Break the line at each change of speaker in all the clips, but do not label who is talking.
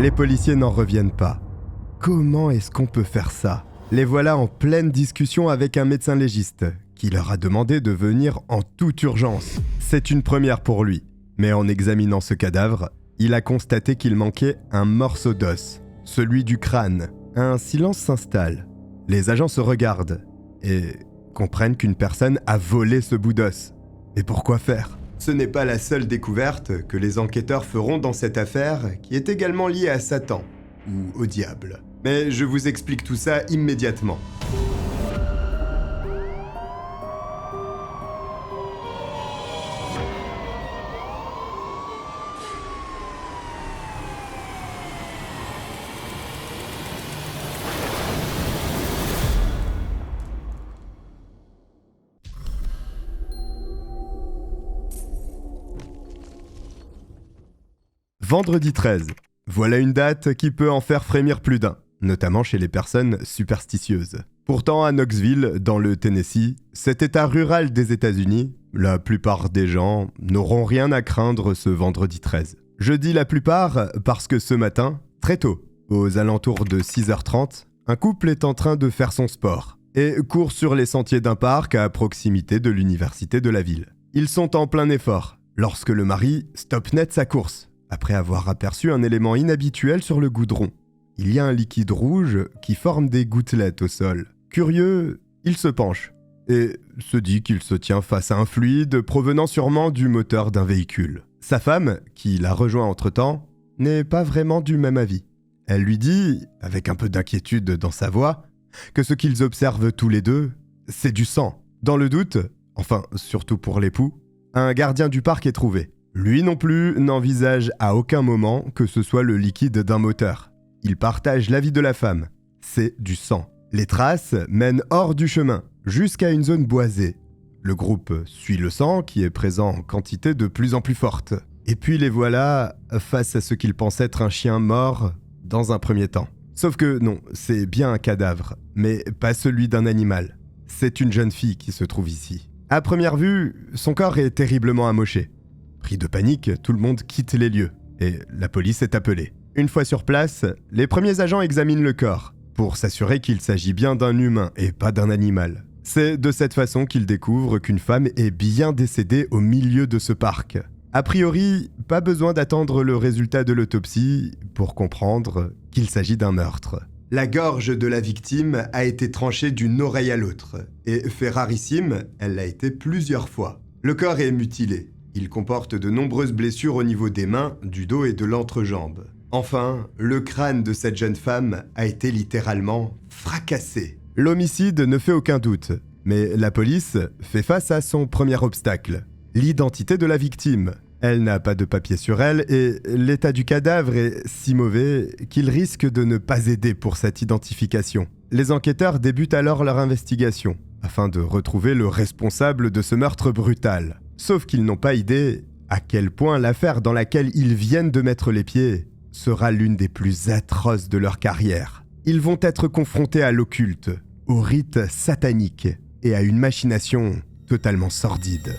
Les policiers n'en reviennent pas. Comment est-ce qu'on peut faire ça ? Les voilà en pleine discussion avec un médecin légiste qui leur a demandé de venir en toute urgence. C'est une première pour lui, mais en examinant ce cadavre, il a constaté qu'il manquait un morceau d'os, celui du crâne. Un silence s'installe. Les agents se regardent et comprennent qu'une personne a volé ce bout d'os. Et pourquoi faire ? Ce n'est pas la seule découverte que les enquêteurs feront dans cette affaire qui est également liée à Satan ou au diable. Mais je vous explique tout ça immédiatement. Vendredi 13. Voilà une date qui peut en faire frémir plus d'un, notamment chez les personnes superstitieuses. Pourtant, à Knoxville, dans le Tennessee, cet état rural des États-Unis, la plupart des gens n'auront rien à craindre ce vendredi 13. Je dis la plupart parce que ce matin, très tôt, aux alentours de 6h30, un couple est en train de faire son sport et court sur les sentiers d'un parc à proximité de l'université de la ville. Ils sont en plein effort lorsque le mari stoppe net sa course, après avoir aperçu un élément inhabituel sur le goudron. Il y a un liquide rouge qui forme des gouttelettes au sol. Curieux, il se penche et se dit qu'il se tient face à un fluide provenant sûrement du moteur d'un véhicule. Sa femme, qui l'a rejoint entre-temps, n'est pas vraiment du même avis. Elle lui dit, avec un peu d'inquiétude dans sa voix, que ce qu'ils observent tous les deux, c'est du sang. Dans le doute, enfin surtout pour l'époux, un gardien du parc est trouvé. Lui non plus n'envisage à aucun moment que ce soit le liquide d'un moteur. Il partage l'avis de la femme. C'est du sang. Les traces mènent hors du chemin, jusqu'à une zone boisée. Le groupe suit le sang qui est présent en quantité de plus en plus forte. Et puis les voilà face à ce qu'ils pensent être un chien mort dans un premier temps. Sauf que non, c'est bien un cadavre, mais pas celui d'un animal. C'est une jeune fille qui se trouve ici. À première vue, son corps est terriblement amoché. Pris de panique, tout le monde quitte les lieux et la police est appelée. Une fois sur place, les premiers agents examinent le corps pour s'assurer qu'il s'agit bien d'un humain et pas d'un animal. C'est de cette façon qu'ils découvrent qu'une femme est bien décédée au milieu de ce parc. A priori, pas besoin d'attendre le résultat de l'autopsie pour comprendre qu'il s'agit d'un meurtre. La gorge de la victime a été tranchée d'une oreille à l'autre et fait rarissime, elle l'a été plusieurs fois. Le corps est mutilé. Il comporte de nombreuses blessures au niveau des mains, du dos et de l'entrejambe. Enfin, le crâne de cette jeune femme a été littéralement fracassé. L'homicide ne fait aucun doute, mais la police fait face à son premier obstacle, l'identité de la victime. Elle n'a pas de papier sur elle et l'état du cadavre est si mauvais qu'il risque de ne pas aider pour cette identification. Les enquêteurs débutent alors leur investigation, afin de retrouver le responsable de ce meurtre brutal. Sauf qu'ils n'ont pas idée à quel point l'affaire dans laquelle ils viennent de mettre les pieds sera l'une des plus atroces de leur carrière. Ils vont être confrontés à l'occulte, au rite satanique et à une machination totalement sordide.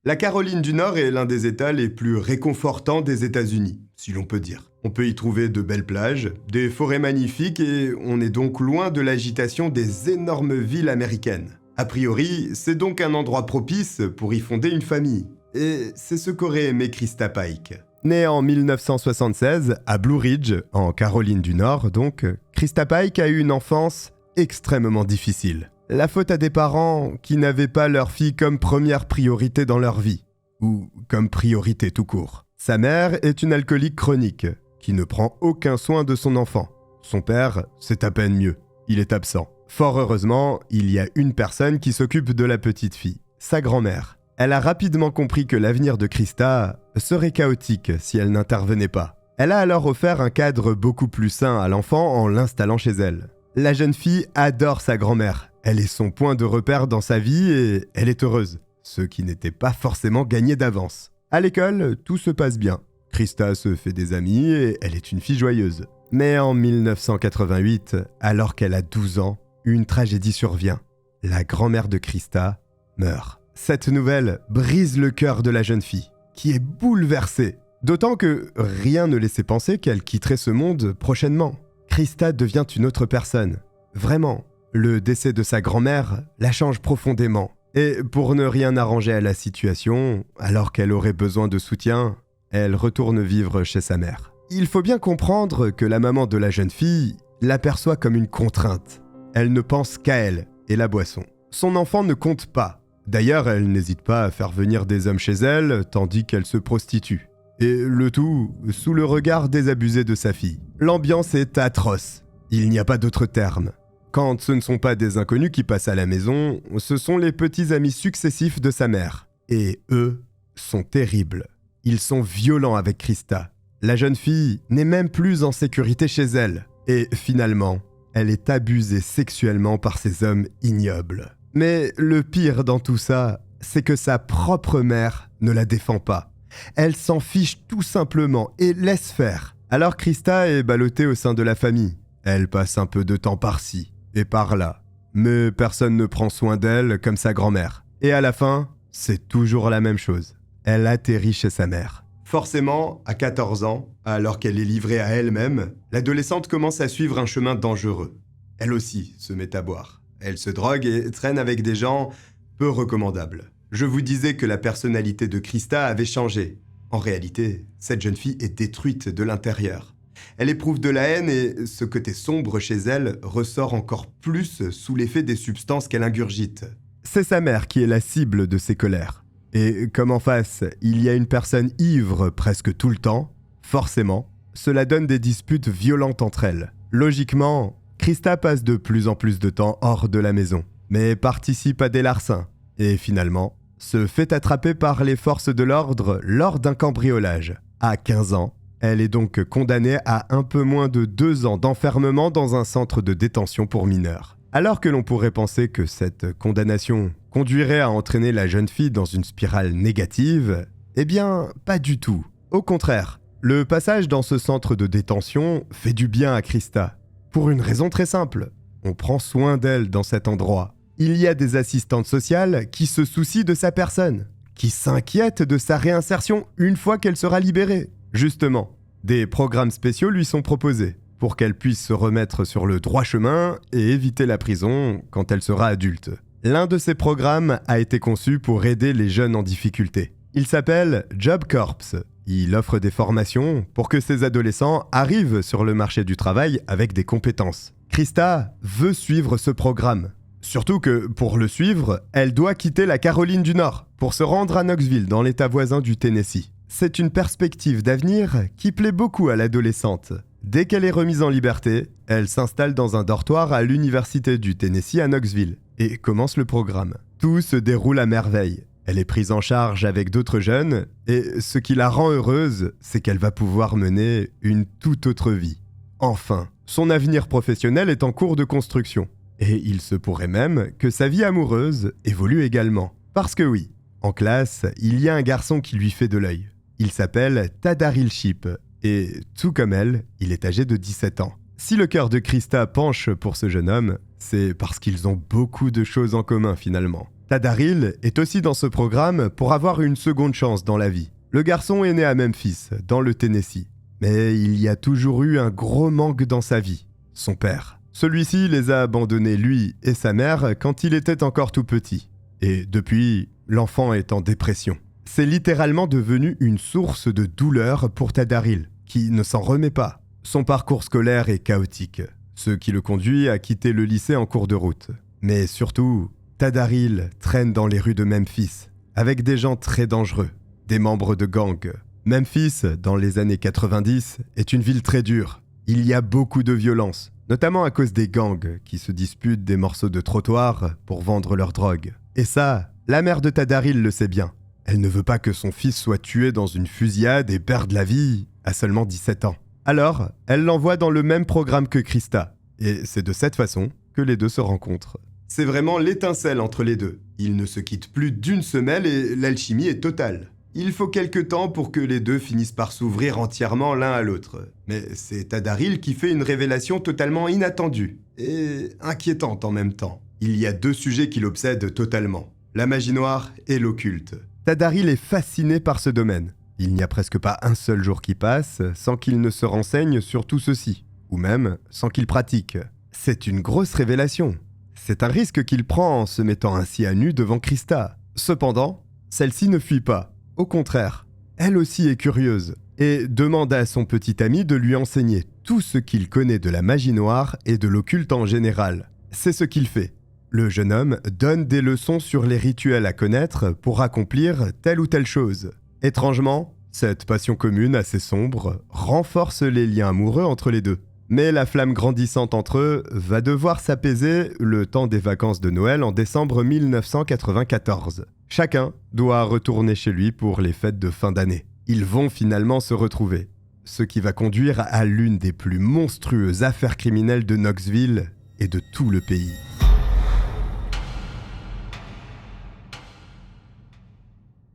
La Caroline du Nord est l'un des États les plus réconfortants des États-Unis, si l'on peut dire. On peut y trouver de belles plages, des forêts magnifiques et on est donc loin de l'agitation des énormes villes américaines. A priori, c'est donc un endroit propice pour y fonder une famille. Et c'est ce qu'aurait aimé Krista Pike. Née en 1976 à Blue Ridge, en Caroline du Nord donc, Krista Pike a eu une enfance extrêmement difficile. La faute à des parents qui n'avaient pas leur fille comme première priorité dans leur vie, ou comme priorité tout court. Sa mère est une alcoolique chronique, qui ne prend aucun soin de son enfant. Son père, c'est à peine mieux, il est absent. Fort heureusement, il y a une personne qui s'occupe de la petite fille, sa grand-mère. Elle a rapidement compris que l'avenir de Krista serait chaotique si elle n'intervenait pas. Elle a alors offert un cadre beaucoup plus sain à l'enfant en l'installant chez elle. La jeune fille adore sa grand-mère. Elle est son point de repère dans sa vie et elle est heureuse, ce qui n'était pas forcément gagné d'avance. À l'école, tout se passe bien. Krista se fait des amis et elle est une fille joyeuse. Mais en 1988, alors qu'elle a 12 ans, une tragédie survient. La grand-mère de Krista meurt. Cette nouvelle brise le cœur de la jeune fille. qui est bouleversée. D'autant que rien ne laissait penser qu'elle quitterait ce monde prochainement. Krista devient une autre personne. Vraiment, le décès de sa grand-mère la change profondément. Et pour ne rien arranger à la situation, alors qu'elle aurait besoin de soutien, elle retourne vivre chez sa mère. Il faut bien comprendre que la maman de la jeune fille l'aperçoit comme une contrainte. Elle ne pense qu'à elle et la boisson. Son enfant ne compte pas. D'ailleurs, elle n'hésite pas à faire venir des hommes chez elle, tandis qu'elle se prostitue. Et le tout sous le regard désabusé de sa fille. L'ambiance est atroce. Il n'y a pas d'autre terme. Quand ce ne sont pas des inconnus qui passent à la maison, ce sont les petits amis successifs de sa mère. Et eux sont terribles. Ils sont violents avec Krista. La jeune fille n'est même plus en sécurité chez elle. Et finalement, elle est abusée sexuellement par ces hommes ignobles. Mais le pire dans tout ça, c'est que sa propre mère ne la défend pas. Elle s'en fiche tout simplement et laisse faire. Alors Krista est ballottée au sein de la famille. Elle passe un peu de temps par-ci et par-là. Mais personne ne prend soin d'elle comme sa grand-mère. Et à la fin, c'est toujours la même chose. Elle atterrit chez sa mère. Forcément, à 14 ans, alors qu'elle est livrée à elle-même, l'adolescente commence à suivre un chemin dangereux. Elle aussi se met à boire. Elle se drogue et traîne avec des gens peu recommandables. Je vous disais que la personnalité de Krista avait changé. En réalité, cette jeune fille est détruite de l'intérieur. Elle éprouve de la haine et ce côté sombre chez elle ressort encore plus sous l'effet des substances qu'elle ingurgite. C'est sa mère qui est la cible de ses colères. Et comme en face, il y a une personne ivre presque tout le temps, forcément, cela donne des disputes violentes entre elles. Logiquement, Krista passe de plus en plus de temps hors de la maison, mais participe à des larcins. Et finalement, se fait attraper par les forces de l'ordre lors d'un cambriolage. À 15 ans, elle est donc condamnée à un peu moins de 2 ans d'enfermement dans un centre de détention pour mineurs. Alors que l'on pourrait penser que cette condamnation conduirait à entraîner la jeune fille dans une spirale négative, eh bien, pas du tout. Au contraire, le passage dans ce centre de détention fait du bien à Krista. Pour une raison très simple, on prend soin d'elle dans cet endroit. Il y a des assistantes sociales qui se soucient de sa personne, qui s'inquiètent de sa réinsertion une fois qu'elle sera libérée. Justement, des programmes spéciaux lui sont proposés pour qu'elle puisse se remettre sur le droit chemin et éviter la prison quand elle sera adulte. L'un de ces programmes a été conçu pour aider les jeunes en difficulté. Il s'appelle Job Corps. Il offre des formations pour que ces adolescents arrivent sur le marché du travail avec des compétences. Krista veut suivre ce programme. Surtout que, pour le suivre, elle doit quitter la Caroline du Nord pour se rendre à Knoxville, dans l'état voisin du Tennessee. C'est une perspective d'avenir qui plaît beaucoup à l'adolescente. Dès qu'elle est remise en liberté, elle s'installe dans un dortoir à l'université du Tennessee à Knoxville et commence le programme. Tout se déroule à merveille. Elle est prise en charge avec d'autres jeunes et ce qui la rend heureuse, c'est qu'elle va pouvoir mener une toute autre vie. Enfin, son avenir professionnel est en cours de construction. Et il se pourrait même que sa vie amoureuse évolue également. Parce que oui, en classe, il y a un garçon qui lui fait de l'œil. Il s'appelle Tadaril Sheep, et tout comme elle, il est âgé de 17 ans. Si le cœur de Krista penche pour ce jeune homme, c'est parce qu'ils ont beaucoup de choses en commun finalement. Tadaril est aussi dans ce programme pour avoir une seconde chance dans la vie. Le garçon est né à Memphis, dans le Tennessee. Mais il y a toujours eu un gros manque dans sa vie, son père. Celui-ci les a abandonnés, lui et sa mère, quand il était encore tout petit. Et depuis, l'enfant est en dépression. C'est littéralement devenu une source de douleur pour Tadaril, qui ne s'en remet pas. Son parcours scolaire est chaotique, ce qui le conduit à quitter le lycée en cours de route. Mais surtout, Tadaril traîne dans les rues de Memphis, avec des gens très dangereux, des membres de gangs. Memphis, dans les années 90, est une ville très dure. Il y a beaucoup de violence, notamment à cause des gangs qui se disputent des morceaux de trottoir pour vendre leur drogue. Et ça, la mère de Tadaril le sait bien. Elle ne veut pas que son fils soit tué dans une fusillade et perde la vie à seulement 17 ans. Alors, elle l'envoie dans le même programme que Krista. Et c'est de cette façon que les deux se rencontrent. C'est vraiment l'étincelle entre les deux. Ils ne se quittent plus d'une semelle et l'alchimie est totale. Il faut quelque temps pour que les deux finissent par s'ouvrir entièrement l'un à l'autre. Mais c'est Tadaril qui fait une révélation totalement inattendue et inquiétante en même temps. Il y a 2 sujets qui l'obsèdent totalement, la magie noire et l'occulte. Tadaril est fasciné par ce domaine. Il n'y a presque pas un seul jour qui passe sans qu'il ne se renseigne sur tout ceci, ou même sans qu'il pratique. C'est une grosse révélation. C'est un risque qu'il prend en se mettant ainsi à nu devant Krista. Cependant, celle-ci ne fuit pas. Au contraire, elle aussi est curieuse et demande à son petit ami de lui enseigner tout ce qu'il connaît de la magie noire et de l'occulte en général. C'est ce qu'il fait. Le jeune homme donne des leçons sur les rituels à connaître pour accomplir telle ou telle chose. Étrangement, cette passion commune assez sombre renforce les liens amoureux entre les deux. Mais la flamme grandissante entre eux va devoir s'apaiser le temps des vacances de Noël en décembre 1994. Chacun doit retourner chez lui pour les fêtes de fin d'année. Ils vont finalement se retrouver, ce qui va conduire à l'une des plus monstrueuses affaires criminelles de Knoxville et de tout le pays.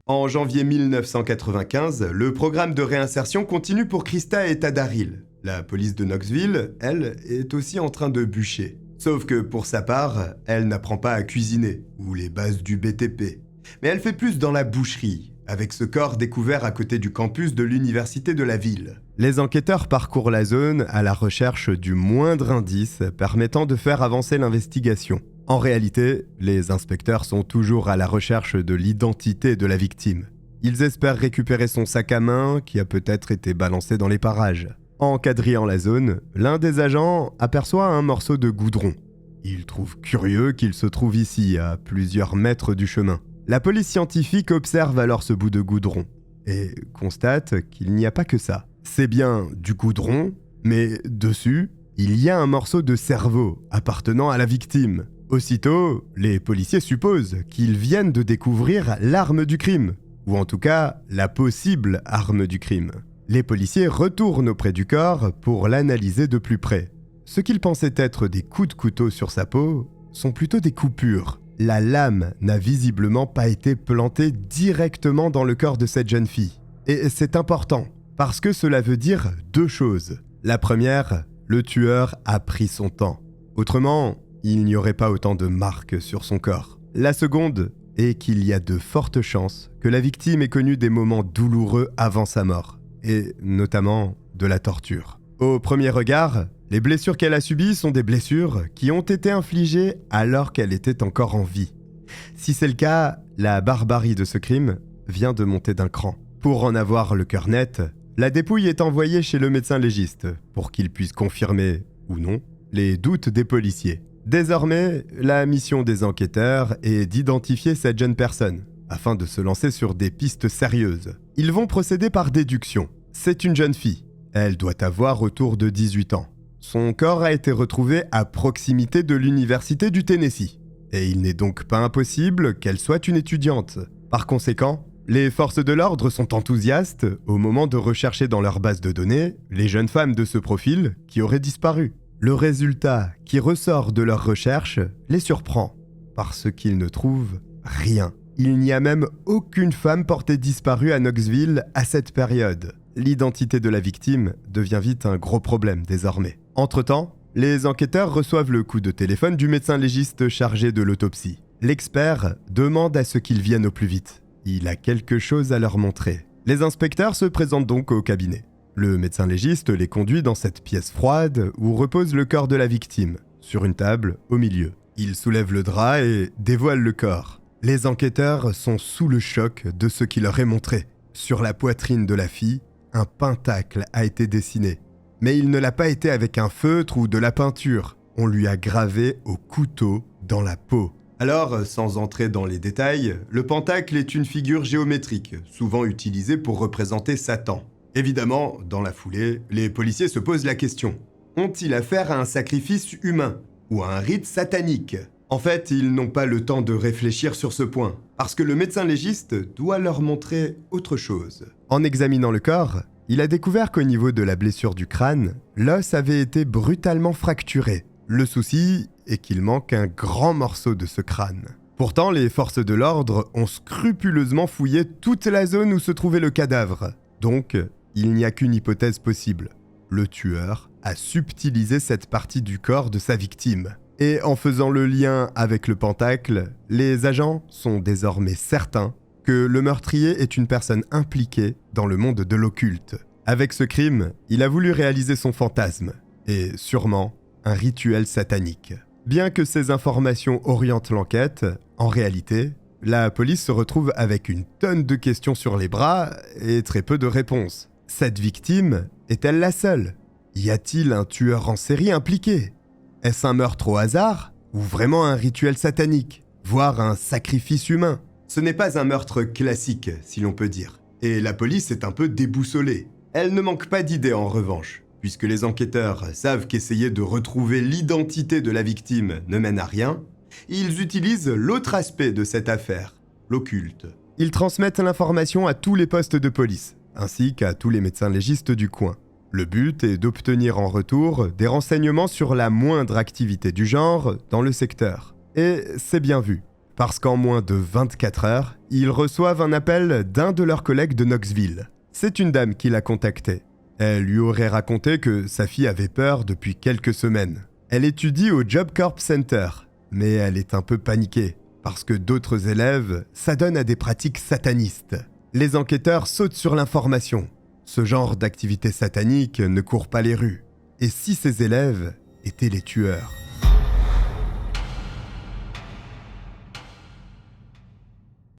En janvier 1995, le programme de réinsertion continue pour Krista et Tadaril. La police de Knoxville, elle, est aussi en train de bûcher. Sauf que pour sa part, elle n'apprend pas à cuisiner, ou les bases du BTP. Mais elle fait plus dans la boucherie, avec ce corps découvert à côté du campus de l'université de la ville. Les enquêteurs parcourent la zone à la recherche du moindre indice permettant de faire avancer l'investigation. En réalité, les inspecteurs sont toujours à la recherche de l'identité de la victime. Ils espèrent récupérer son sac à main qui a peut-être été balancé dans les parages. En quadrillant la zone, l'un des agents aperçoit un morceau de goudron. Il trouve curieux qu'il se trouve ici, à plusieurs mètres du chemin. La police scientifique observe alors ce bout de goudron et constate qu'il n'y a pas que ça. C'est bien du goudron, mais dessus, il y a un morceau de cerveau appartenant à la victime. Aussitôt, les policiers supposent qu'ils viennent de découvrir l'arme du crime, ou en tout cas la possible arme du crime. Les policiers retournent auprès du corps pour l'analyser de plus près. Ce qu'ils pensaient être des coups de couteau sur sa peau sont plutôt des coupures. La lame n'a visiblement pas été plantée directement dans le corps de cette jeune fille. Et c'est important, parce que cela veut dire deux choses. La première, le tueur a pris son temps. Autrement, il n'y aurait pas autant de marques sur son corps. La seconde est qu'il y a de fortes chances que la victime ait connu des moments douloureux avant sa mort, et notamment de la torture. Au premier regard, les blessures qu'elle a subies sont des blessures qui ont été infligées alors qu'elle était encore en vie. Si c'est le cas, la barbarie de ce crime vient de monter d'un cran. Pour en avoir le cœur net, la dépouille est envoyée chez le médecin légiste pour qu'il puisse confirmer, ou non, les doutes des policiers. Désormais, la mission des enquêteurs est d'identifier cette jeune personne, afin de se lancer sur des pistes sérieuses. Ils vont procéder par déduction. C'est une jeune fille. Elle doit avoir autour de 18 ans. Son corps a été retrouvé à proximité de l'université du Tennessee. Et il n'est donc pas impossible qu'elle soit une étudiante. Par conséquent, les forces de l'ordre sont enthousiastes au moment de rechercher dans leur base de données les jeunes femmes de ce profil qui auraient disparu. Le résultat qui ressort de leurs recherches les surprend, parce qu'ils ne trouvent rien. Il n'y a même aucune femme portée disparue à Knoxville à cette période. L'identité de la victime devient vite un gros problème désormais. Entre-temps, les enquêteurs reçoivent le coup de téléphone du médecin légiste chargé de l'autopsie. L'expert demande à ce qu'ils viennent au plus vite. Il a quelque chose à leur montrer. Les inspecteurs se présentent donc au cabinet. Le médecin légiste les conduit dans cette pièce froide où repose le corps de la victime, sur une table au milieu. Il soulève le drap et dévoile le corps. Les enquêteurs sont sous le choc de ce qu'il leur est montré. Sur la poitrine de la fille, un pentacle a été dessiné. Mais il ne l'a pas été avec un feutre ou de la peinture. On lui a gravé au couteau dans la peau. Alors, sans entrer dans les détails, le pentacle est une figure géométrique, souvent utilisée pour représenter Satan. Évidemment, dans la foulée, les policiers se posent la question. Ont-ils affaire à un sacrifice humain ou à un rite satanique ? En fait, ils n'ont pas le temps de réfléchir sur ce point, parce que le médecin légiste doit leur montrer autre chose. En examinant le corps, il a découvert qu'au niveau de la blessure du crâne, l'os avait été brutalement fracturé. Le souci est qu'il manque un grand morceau de ce crâne. Pourtant, les forces de l'ordre ont scrupuleusement fouillé toute la zone où se trouvait le cadavre. Donc, il n'y a qu'une hypothèse possible. Le tueur a subtilisé cette partie du corps de sa victime. Et en faisant le lien avec le pentacle, les agents sont désormais certains que le meurtrier est une personne impliquée dans le monde de l'occulte. Avec ce crime, il a voulu réaliser son fantasme, et sûrement un rituel satanique. Bien que ces informations orientent l'enquête, en réalité, la police se retrouve avec une tonne de questions sur les bras et très peu de réponses. Cette victime est-elle la seule ? Y a-t-il un tueur en série impliqué ? Est-ce un meurtre au hasard ou vraiment un rituel satanique, voire un sacrifice humain ? Ce n'est pas un meurtre classique, si l'on peut dire. Et la police est un peu déboussolée. Elle ne manque pas d'idées en revanche, puisque les enquêteurs savent qu'essayer de retrouver l'identité de la victime ne mène à rien. Ils utilisent l'autre aspect de cette affaire, l'occulte. Ils transmettent l'information à tous les postes de police, ainsi qu'à tous les médecins légistes du coin. Le but est d'obtenir en retour des renseignements sur la moindre activité du genre dans le secteur. Et c'est bien vu, parce qu'en moins de 24 heures, ils reçoivent un appel d'un de leurs collègues de Knoxville. C'est une dame qui l'a contacté. Elle lui aurait raconté que sa fille avait peur depuis quelques semaines. Elle étudie au Job Corps Center, mais elle est un peu paniquée, parce que d'autres élèves s'adonnent à des pratiques satanistes. Les enquêteurs sautent sur l'information. Ce genre d'activité satanique ne court pas les rues. Et si ces élèves étaient les tueurs ?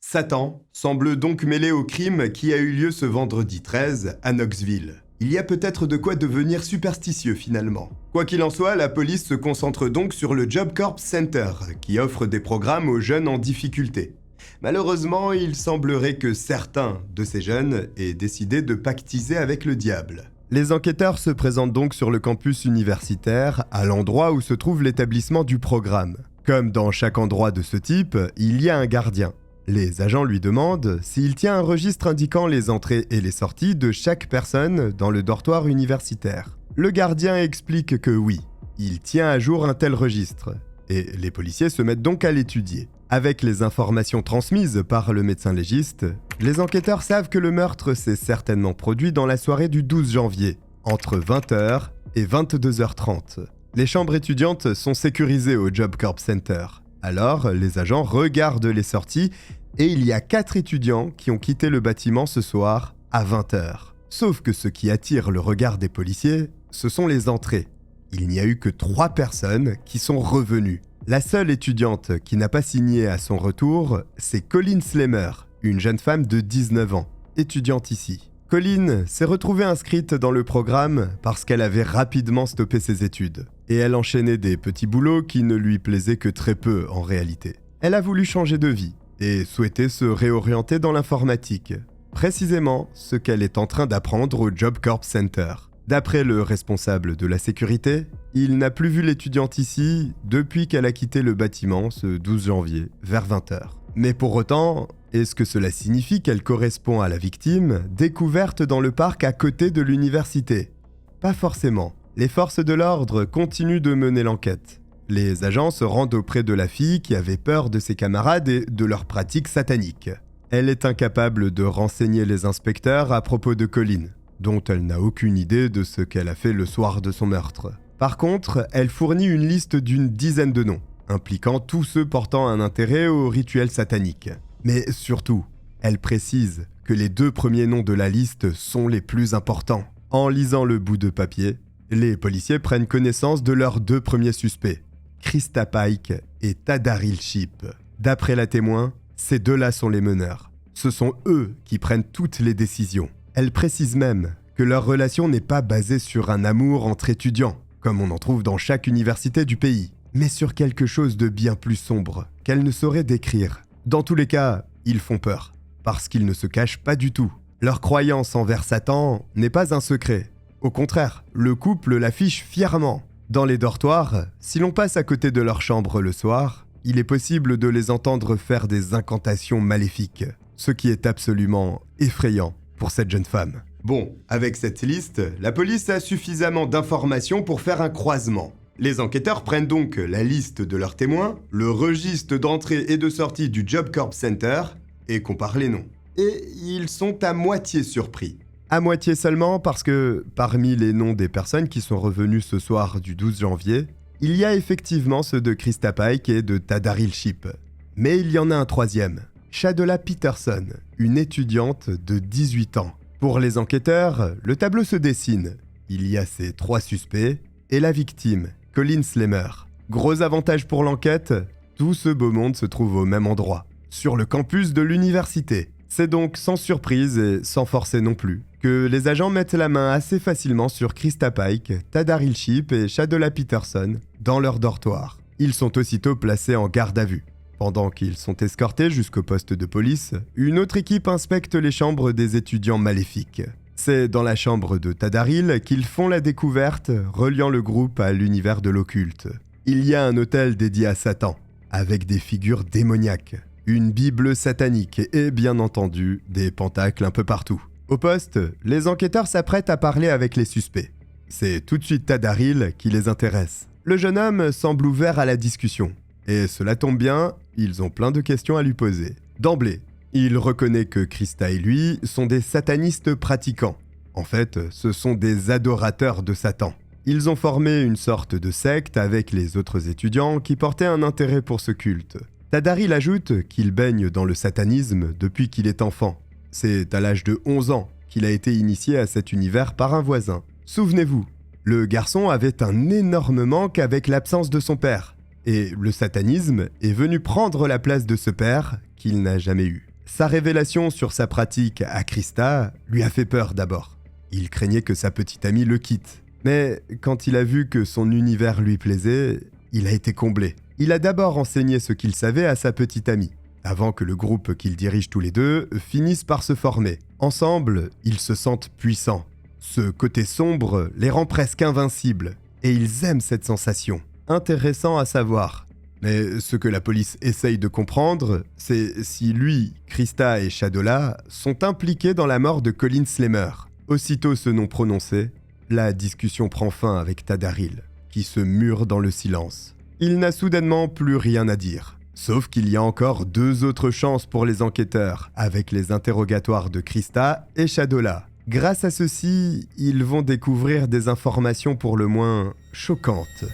Satan semble donc mêlé au crime qui a eu lieu ce vendredi 13 à Knoxville. Il y a peut-être de quoi devenir superstitieux finalement. Quoi qu'il en soit, la police se concentre donc sur le Job Corps Center, qui offre des programmes aux jeunes en difficulté. Malheureusement, il semblerait que certains de ces jeunes aient décidé de pactiser avec le diable. Les enquêteurs se présentent donc sur le campus universitaire, à l'endroit où se trouve l'établissement du programme. Comme dans chaque endroit de ce type, il y a un gardien. Les agents lui demandent s'il tient un registre indiquant les entrées et les sorties de chaque personne dans le dortoir universitaire. Le gardien explique que oui, il tient à jour un tel registre, et les policiers se mettent donc à l'étudier. Avec les informations transmises par le médecin légiste, les enquêteurs savent que le meurtre s'est certainement produit dans la soirée du 12 janvier, entre 20h et 22h30. Les chambres étudiantes sont sécurisées au Job Corps Center. Alors, les agents regardent les sorties et il y a 4 étudiants qui ont quitté le bâtiment ce soir à 20h. Sauf que ce qui attire le regard des policiers, ce sont les entrées. Il n'y a eu que 3 personnes qui sont revenues. La seule étudiante qui n'a pas signé à son retour, c'est Colleen Slemmer, une jeune femme de 19 ans, étudiante ici. Colleen s'est retrouvée inscrite dans le programme parce qu'elle avait rapidement stoppé ses études. Et elle enchaînait des petits boulots qui ne lui plaisaient que très peu en réalité. Elle a voulu changer de vie et souhaitait se réorienter dans l'informatique. Précisément ce qu'elle est en train d'apprendre au Job Corps Center. D'après le responsable de la sécurité, il n'a plus vu l'étudiante ici depuis qu'elle a quitté le bâtiment ce 12 janvier, vers 20h. Mais pour autant, est-ce que cela signifie qu'elle correspond à la victime découverte dans le parc à côté de l'université ? Pas forcément. Les forces de l'ordre continuent de mener l'enquête. Les agents se rendent auprès de la fille qui avait peur de ses camarades et de leurs pratiques sataniques. Elle est incapable de renseigner les inspecteurs à propos de Colleen, dont elle n'a aucune idée de ce qu'elle a fait le soir de son meurtre. Par contre, elle fournit une liste d'une dizaine de noms, impliquant tous ceux portant un intérêt au rituel satanique. Mais surtout, elle précise que les 2 premiers noms de la liste sont les plus importants. En lisant le bout de papier, les policiers prennent connaissance de leurs 2 premiers suspects, Krista Pike et Tadaril Sheep. D'après la témoin, ces 2-là sont les meneurs. Ce sont eux qui prennent toutes les décisions. Elle précise même que leur relation n'est pas basée sur un amour entre étudiants, comme on en trouve dans chaque université du pays, mais sur quelque chose de bien plus sombre, qu'elle ne saurait décrire. Dans tous les cas, ils font peur, parce qu'ils ne se cachent pas du tout. Leur croyance envers Satan n'est pas un secret. Au contraire, le couple l'affiche fièrement. Dans les dortoirs, si l'on passe à côté de leur chambre le soir, il est possible de les entendre faire des incantations maléfiques, ce qui est absolument effrayant pour cette jeune femme. Bon, avec cette liste, la police a suffisamment d'informations pour faire un croisement. Les enquêteurs prennent donc la liste de leurs témoins, le registre d'entrée et de sortie du Job Corps Center et comparent les noms. Et ils sont à moitié surpris. À moitié seulement parce que, parmi les noms des personnes qui sont revenues ce soir du 12 janvier, il y a effectivement ceux de Krista Pike et de Tadaril Sheep. Mais il y en a un troisième, Shadola Peterson, une étudiante de 18 ans. Pour les enquêteurs, le tableau se dessine. Il y a ces 3 suspects et la victime, Colin Slemmer. Gros avantage pour l'enquête, tout ce beau monde se trouve au même endroit, sur le campus de l'université. C'est donc sans surprise et sans forcer non plus, que les agents mettent la main assez facilement sur Krista Pike, Tadaril Sheep et Shadola Peterson dans leur dortoir. Ils sont aussitôt placés en garde à vue. Pendant qu'ils sont escortés jusqu'au poste de police, une autre équipe inspecte les chambres des étudiants maléfiques. C'est dans la chambre de Tadaril qu'ils font la découverte reliant le groupe à l'univers de l'occulte. Il y a un hôtel dédié à Satan, avec des figures démoniaques, une bible satanique et bien entendu des pentacles un peu partout. Au poste, les enquêteurs s'apprêtent à parler avec les suspects. C'est tout de suite Tadaril qui les intéresse. Le jeune homme semble ouvert à la discussion. Et cela tombe bien, ils ont plein de questions à lui poser. D'emblée, il reconnaît que Krista et lui sont des satanistes pratiquants. En fait, ce sont des adorateurs de Satan. Ils ont formé une sorte de secte avec les autres étudiants qui portaient un intérêt pour ce culte. Tadaril ajoute qu'il baigne dans le satanisme depuis qu'il est enfant. C'est à l'âge de 11 ans qu'il a été initié à cet univers par un voisin. Souvenez-vous, le garçon avait un énorme manque avec l'absence de son père. Et le satanisme est venu prendre la place de ce père qu'il n'a jamais eu. Sa révélation sur sa pratique à Krista lui a fait peur d'abord. Il craignait que sa petite amie le quitte. Mais quand il a vu que son univers lui plaisait, il a été comblé. Il a d'abord enseigné ce qu'il savait à sa petite amie, avant que le groupe qu'ils dirigent tous les deux finisse par se former. Ensemble, ils se sentent puissants. Ce côté sombre les rend presque invincibles, et ils aiment cette sensation. Intéressant à savoir. Mais ce que la police essaye de comprendre, c'est si lui, Krista et Shadola sont impliqués dans la mort de Colin Slemmer. Aussitôt ce nom prononcé, la discussion prend fin avec Tadaril, qui se mure dans le silence. Il n'a soudainement plus rien à dire. Sauf qu'il y a encore 2 autres chances pour les enquêteurs, avec les interrogatoires de Krista et Shadola. Grâce à ceci, ils vont découvrir des informations pour le moins choquantes.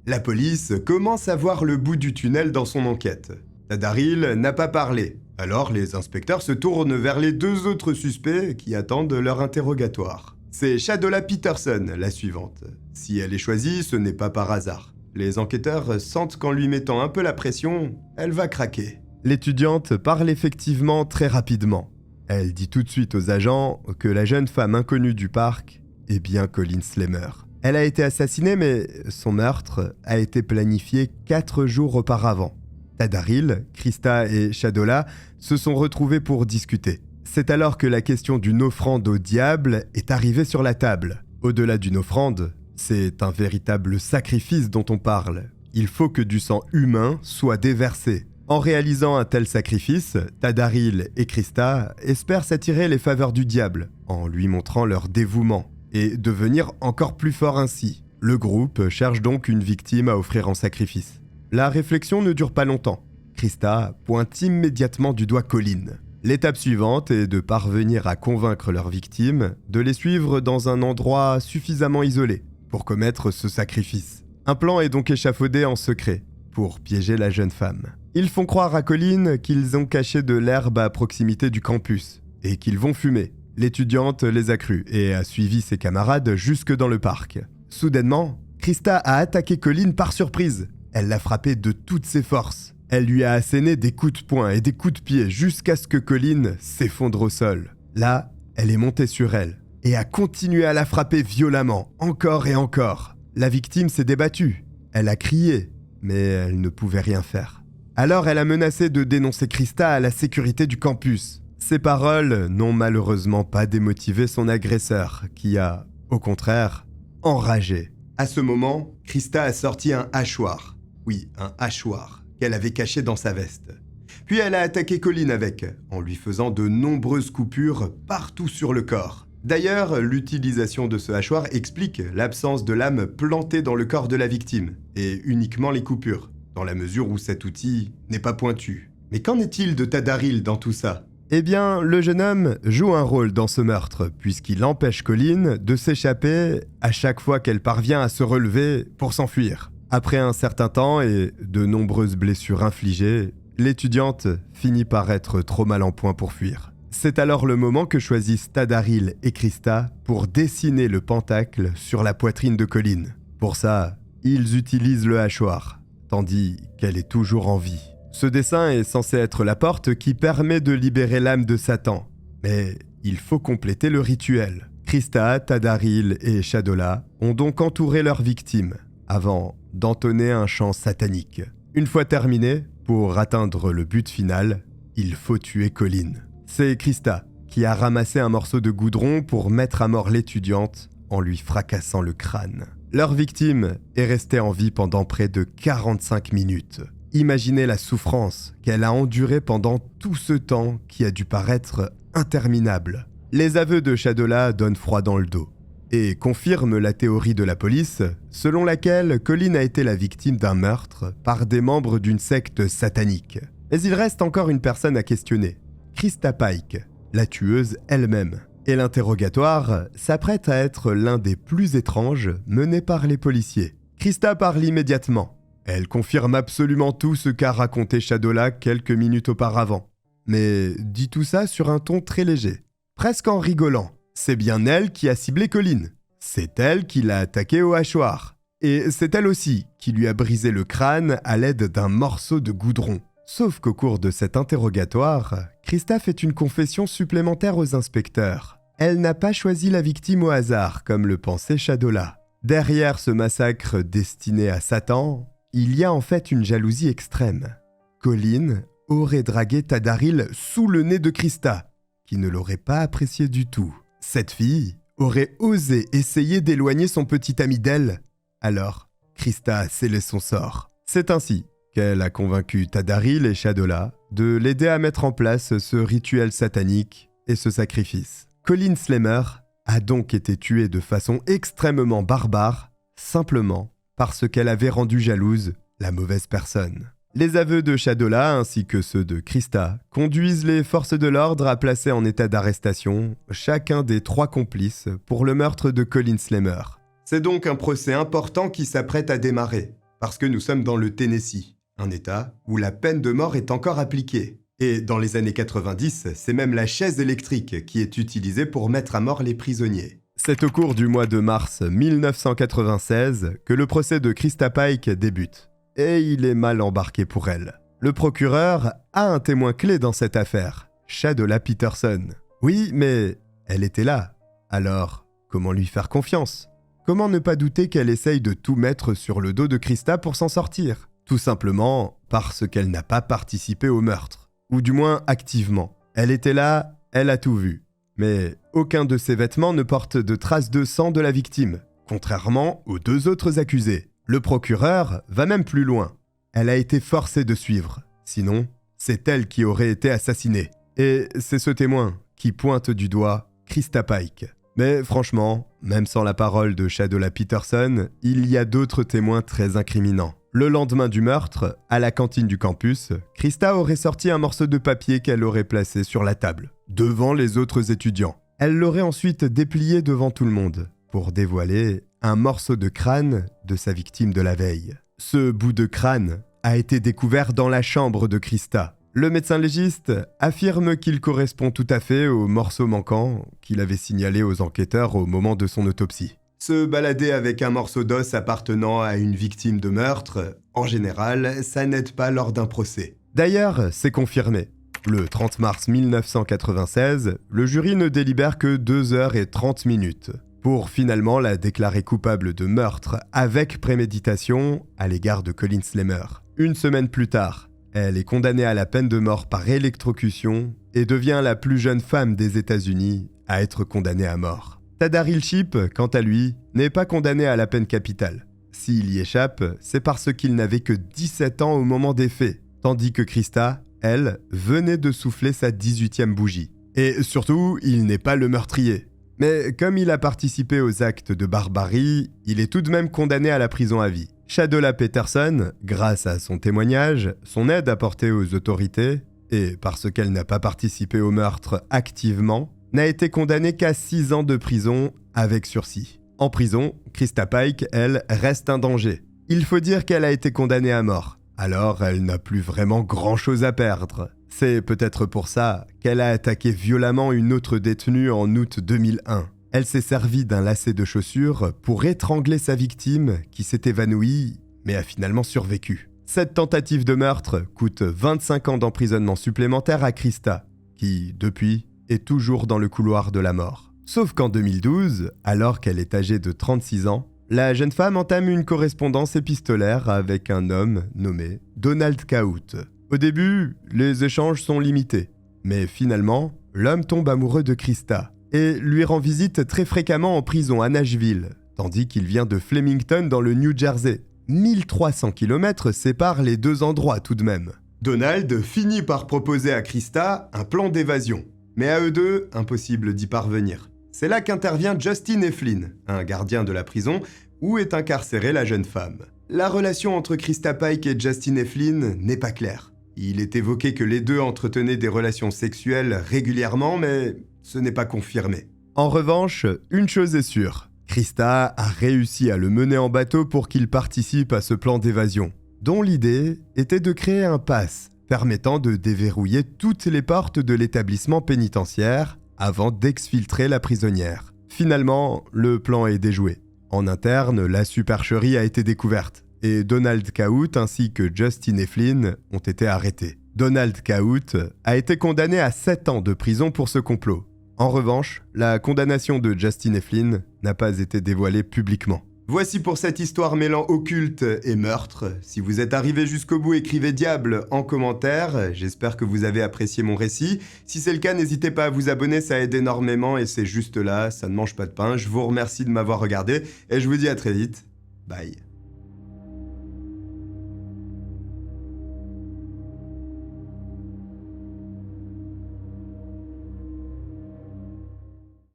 La police commence à voir le bout du tunnel dans son enquête. Tadaril n'a pas parlé, alors les inspecteurs se tournent vers les 2 autres suspects qui attendent leur interrogatoire. C'est Shadola Peterson, la suivante. Si elle est choisie, ce n'est pas par hasard. Les enquêteurs sentent qu'en lui mettant un peu la pression, elle va craquer. L'étudiante parle effectivement très rapidement. Elle dit tout de suite aux agents que la jeune femme inconnue du parc est bien Colin Slemmer. Elle a été assassinée, mais son meurtre a été planifié 4 jours auparavant. Tadaril, Krista et Shadola se sont retrouvés pour discuter. C'est alors que la question d'une offrande au diable est arrivée sur la table. Au-delà d'une offrande, c'est un véritable sacrifice dont on parle. Il faut que du sang humain soit déversé. En réalisant un tel sacrifice, Tadaril et Krista espèrent s'attirer les faveurs du diable, en lui montrant leur dévouement. Et devenir encore plus fort ainsi. Le groupe cherche donc une victime à offrir en sacrifice. La réflexion ne dure pas longtemps. Krista pointe immédiatement du doigt Colin. L'étape suivante est de parvenir à convaincre leur victime de les suivre dans un endroit suffisamment isolé pour commettre ce sacrifice. Un plan est donc échafaudé en secret pour piéger la jeune femme. Ils font croire à Colin qu'ils ont caché de l'herbe à proximité du campus et qu'ils vont fumer. L'étudiante les a crus et a suivi ses camarades jusque dans le parc. Soudainement, Krista a attaqué Colin par surprise. Elle l'a frappé de toutes ses forces. Elle lui a asséné des coups de poing et des coups de pied jusqu'à ce que Colin s'effondre au sol. Là, elle est montée sur elle et a continué à la frapper violemment, encore et encore. La victime s'est débattue. Elle a crié, mais elle ne pouvait rien faire. Alors elle a menacé de dénoncer Krista à la sécurité du campus. Ces paroles n'ont malheureusement pas démotivé son agresseur, qui a, au contraire, enragé. À ce moment, Krista a sorti un hachoir. Oui, un hachoir, qu'elle avait caché dans sa veste. Puis elle a attaqué Colin avec, en lui faisant de nombreuses coupures partout sur le corps. D'ailleurs, l'utilisation de ce hachoir explique l'absence de lame plantée dans le corps de la victime, et uniquement les coupures, dans la mesure où cet outil n'est pas pointu. Mais qu'en est-il de Tadaril dans tout ça ? Eh bien, le jeune homme joue un rôle dans ce meurtre, puisqu'il empêche Colin de s'échapper à chaque fois qu'elle parvient à se relever pour s'enfuir. Après un certain temps et de nombreuses blessures infligées, l'étudiante finit par être trop mal en point pour fuir. C'est alors le moment que choisissent Tadaril et Krista pour dessiner le pentacle sur la poitrine de Colleen. Pour ça, ils utilisent le hachoir, tandis qu'elle est toujours en vie. Ce dessin est censé être la porte qui permet de libérer l'âme de Satan. Mais il faut compléter le rituel. Krista, Tadaril et Shadola ont donc entouré leur victime, avant d'entonner un chant satanique. Une fois terminé, pour atteindre le but final, il faut tuer Colleen. C'est Krista qui a ramassé un morceau de goudron pour mettre à mort l'étudiante en lui fracassant le crâne. Leur victime est restée en vie pendant près de 45 minutes. Imaginez la souffrance qu'elle a endurée pendant tout ce temps qui a dû paraître interminable. Les aveux de Shadola donnent froid dans le dos et confirment la théorie de la police selon laquelle Colleen a été la victime d'un meurtre par des membres d'une secte satanique. Mais il reste encore une personne à questionner, Krista Pike, la tueuse elle-même. Et l'interrogatoire s'apprête à être l'un des plus étranges menés par les policiers. Krista parle immédiatement. Elle confirme absolument tout ce qu'a raconté Shadola quelques minutes auparavant, mais dit tout ça sur un ton très léger, presque en rigolant. C'est bien elle qui a ciblé Colleen. C'est elle qui l'a attaqué au hachoir. Et c'est elle aussi qui lui a brisé le crâne à l'aide d'un morceau de goudron. Sauf qu'au cours de cet interrogatoire, Krista fait une confession supplémentaire aux inspecteurs. Elle n'a pas choisi la victime au hasard, comme le pensait Shadola. Derrière ce massacre destiné à Satan, il y a en fait une jalousie extrême. Colleen aurait dragué Tadaril sous le nez de Krista, qui ne l'aurait pas apprécié du tout. Cette fille aurait osé essayer d'éloigner son petit ami d'elle. Alors, Krista a scellé son sort. C'est ainsi qu'elle a convaincu Tadaril et Shadola de l'aider à mettre en place ce rituel satanique et ce sacrifice. Colleen Slammer a donc été tuée de façon extrêmement barbare, simplement parce qu'elle avait rendu jalouse la mauvaise personne. Les aveux de Shadola ainsi que ceux de Krista conduisent les forces de l'ordre à placer en état d'arrestation chacun des 3 complices pour le meurtre de Colleen Slammer. C'est donc un procès important qui s'apprête à démarrer, parce que nous sommes dans le Tennessee, un état où la peine de mort est encore appliquée. Et dans les années 90, c'est même la chaise électrique qui est utilisée pour mettre à mort les prisonniers. C'est au cours du mois de mars 1996 que le procès de Krista Pike débute. Et il est mal embarqué pour elle. Le procureur a un témoin clé dans cette affaire, Shadola Peterson. Oui, mais elle était là. Alors, comment lui faire confiance ? Comment ne pas douter qu'elle essaye de tout mettre sur le dos de Krista pour s'en sortir ? Tout simplement parce qu'elle n'a pas participé au meurtre. Ou du moins activement. Elle était là, elle a tout vu. Mais aucun de ses vêtements ne porte de traces de sang de la victime, contrairement aux 2 autres accusés. Le procureur va même plus loin. Elle a été forcée de suivre. Sinon, c'est elle qui aurait été assassinée. Et c'est ce témoin qui pointe du doigt Krista Pike. Mais franchement, même sans la parole de Shadola Peterson, il y a d'autres témoins très incriminants. Le lendemain du meurtre, à la cantine du campus, Krista aurait sorti un morceau de papier qu'elle aurait placé sur la table, devant les autres étudiants. Elle l'aurait ensuite déplié devant tout le monde, pour dévoiler un morceau de crâne de sa victime de la veille. Ce bout de crâne a été découvert dans la chambre de Krista. Le médecin légiste affirme qu'il correspond tout à fait au morceau manquant qu'il avait signalé aux enquêteurs au moment de son autopsie. Se balader avec un morceau d'os appartenant à une victime de meurtre, en général, ça n'aide pas lors d'un procès. D'ailleurs, c'est confirmé. Le 30 mars 1996, le jury ne délibère que 2h30 pour finalement la déclarer coupable de meurtre avec préméditation à l'égard de Colleen Slammer. Une semaine plus tard, elle est condamnée à la peine de mort par électrocution et devient la plus jeune femme des États-Unis à être condamnée à mort. Tadaril Shipp, quant à lui, n'est pas condamné à la peine capitale. S'il y échappe, c'est parce qu'il n'avait que 17 ans au moment des faits, tandis que Krista, elle, venait de souffler sa 18e bougie. Et surtout, il n'est pas le meurtrier. Mais comme il a participé aux actes de barbarie, il est tout de même condamné à la prison à vie. Shadola Peterson, grâce à son témoignage, son aide apportée aux autorités, et parce qu'elle n'a pas participé au meurtre activement, n'a été condamnée qu'à 6 ans de prison avec sursis. En prison, Krista Pike, elle, reste un danger. Il faut dire qu'elle a été condamnée à mort, alors elle n'a plus vraiment grand-chose à perdre. C'est peut-être pour ça qu'elle a attaqué violemment une autre détenue en août 2001. Elle s'est servie d'un lacet de chaussure pour étrangler sa victime qui s'est évanouie mais a finalement survécu. Cette tentative de meurtre coûte 25 ans d'emprisonnement supplémentaire à Krista, qui, depuis, est toujours dans le couloir de la mort. Sauf qu'en 2012, alors qu'elle est âgée de 36 ans, la jeune femme entame une correspondance épistolaire avec un homme nommé Donald Kaut. Au début, les échanges sont limités, mais finalement, l'homme tombe amoureux de Krista et lui rend visite très fréquemment en prison à Nashville, tandis qu'il vient de Flemington dans le New Jersey. 1300 km séparent les deux endroits tout de même. Donald finit par proposer à Krista un plan d'évasion, mais à eux deux, impossible d'y parvenir. C'est là qu'intervient Justin Eflin, un gardien de la prison où est incarcérée la jeune femme. La relation entre Krista Pike et Justin Eflin n'est pas claire. Il est évoqué que les deux entretenaient des relations sexuelles régulièrement, mais ce n'est pas confirmé. En revanche, une chose est sûre, Krista a réussi à le mener en bateau pour qu'il participe à ce plan d'évasion, dont l'idée était de créer un pass permettant de déverrouiller toutes les portes de l'établissement pénitentiaire avant d'exfiltrer la prisonnière. Finalement, le plan est déjoué. En interne, la supercherie a été découverte et Donald Kaut ainsi que Justin Eflin ont été arrêtés. Donald Kaut a été condamné à 7 ans de prison pour ce complot. En revanche, la condamnation de Justin Eflin n'a pas été dévoilée publiquement. Voici pour cette histoire mêlant occulte et meurtre. Si vous êtes arrivé jusqu'au bout, écrivez diable en commentaire. J'espère que vous avez apprécié mon récit. Si c'est le cas, n'hésitez pas à vous abonner, ça aide énormément et c'est juste là, ça ne mange pas de pain. Je vous remercie de m'avoir regardé et je vous dis à très vite. Bye.